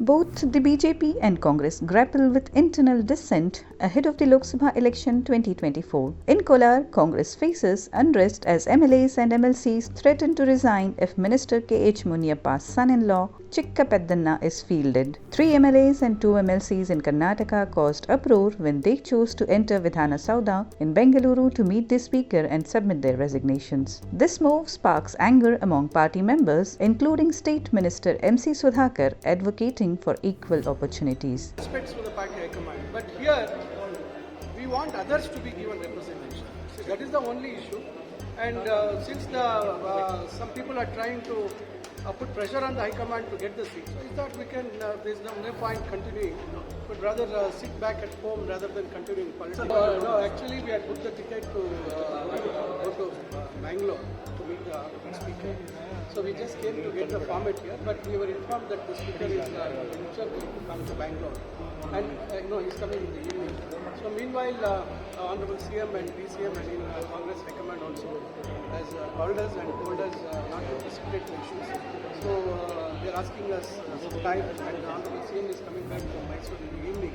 Both the BJP and Congress grapple with internal dissent ahead of the Lok Sabha election 2024. In Kolar, Congress faces unrest as MLAs and MLCs threaten to resign if Minister KH Muniyappa's son-in-law Chikka Peddanna is fielded. 3 MLAs and 2 MLCs in Karnataka caused uproar when they chose to enter Vidhana Soudha in Bengaluru to meet the speaker and submit their resignations. This move sparks anger among party members, including State Minister MC Sudhakar advocating for equal opportunities. Respects for the party high command, but here we want others to be given representation. So that is the only issue. And since some people are trying to put pressure on the high command to get the seat, so is that we can, there's no point continuing, but rather sit back at home rather than continuing politics. No, actually we had booked the ticket to go to Bangalore to meet the speaker. So we just came to get the format here, but we were informed that the speaker is going to come to Bangalore, and he's coming in the evening. So meanwhile, Honorable CM and DCM and Congress high command also has called us and told us not to precipitate the issues. So they are asking us some time, and the Honorable CM is coming back from Raichur in the evening.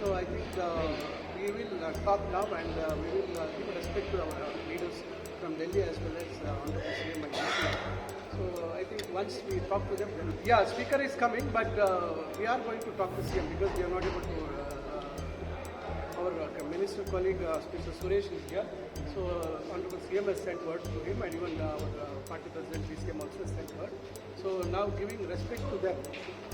So I think we will talk now, and we will give respect to our leaders from Delhi as well as Honorable CM and DCM. So I think once we talk to them, then speaker is coming, but we are going to talk to CM because we are not able to. Our minister colleague, Mr. Suresh is here. So Honorable CM has sent word to him, and even our party president DCM also has sent word. So now, giving respect to them,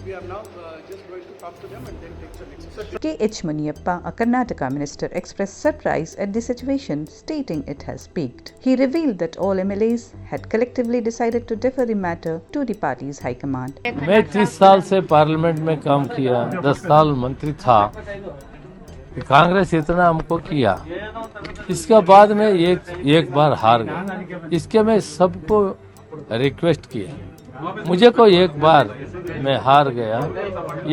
we are now just going to talk to them and then take the next step. KH Muniyappa, a Karnataka minister, expressed surprise at the situation, stating it has peaked. He revealed that all MLAs had collectively decided to defer the matter to the party's high command. मैं 30 साल से parliament में काम किया, 10 साल मंत्री था, कांग्रेस इतना हमको किया, इसके बाद में एक बार हार गया। इसके मैं सबको रिक्वेस्ट किया, मुझे को एक बार मैं हार गया,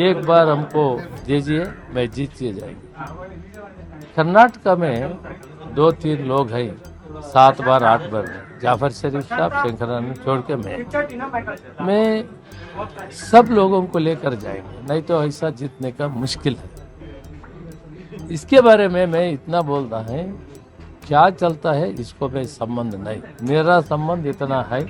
एक बार हमको दीजिए, मैं जीत जाएगी। कर्नाटका में 2-3 लोग हैं, 7 बार 8 बार जाफर शरीफ साहब, शंकरानंद छोड़ के मैं सब लोगों को लेकर जाएंगे, नहीं तो ऐसा जीतने का मुश्किल है। इसके बारे में मैं इतना बोलता है, क्या चलता है इसको मैं संबंध नहीं, मेरा संबंध इतना है,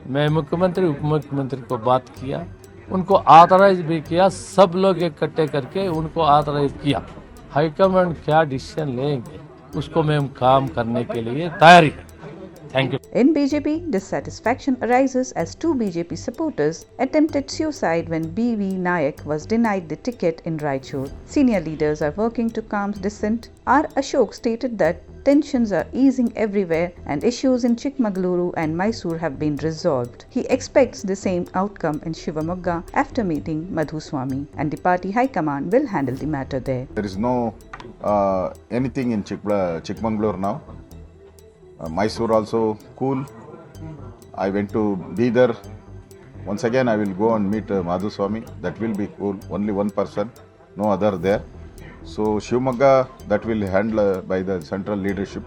मैं मुख्यमंत्री उप मुख्यमंत्री को बात किया, उनको ऑथराइज भी किया, सब लोग इकट्ठे करके उनको ऑथराइज किया। हाईकमांड क्या डिसीजन लेंगे उसको मैं काम करने के लिए तैयारी है। Thank you. In BJP, dissatisfaction arises as 2 BJP supporters attempted suicide when BV Naik was denied the ticket in Raichur. Senior leaders are working to calm dissent. R. Ashok stated that tensions are easing everywhere and issues in Chikmagaluru and Mysore have been resolved. He expects the same outcome in Shivamogga after meeting Madhuswamy, and the party high command will handle the matter there. There is no anything in Chikmagaluru now. Mysore also cool. I went to Bidar. Once again I will go and meet Madhuswamy. That will be cool. Only one person, no other there. So Shivamogga, that will handle by the central leadership.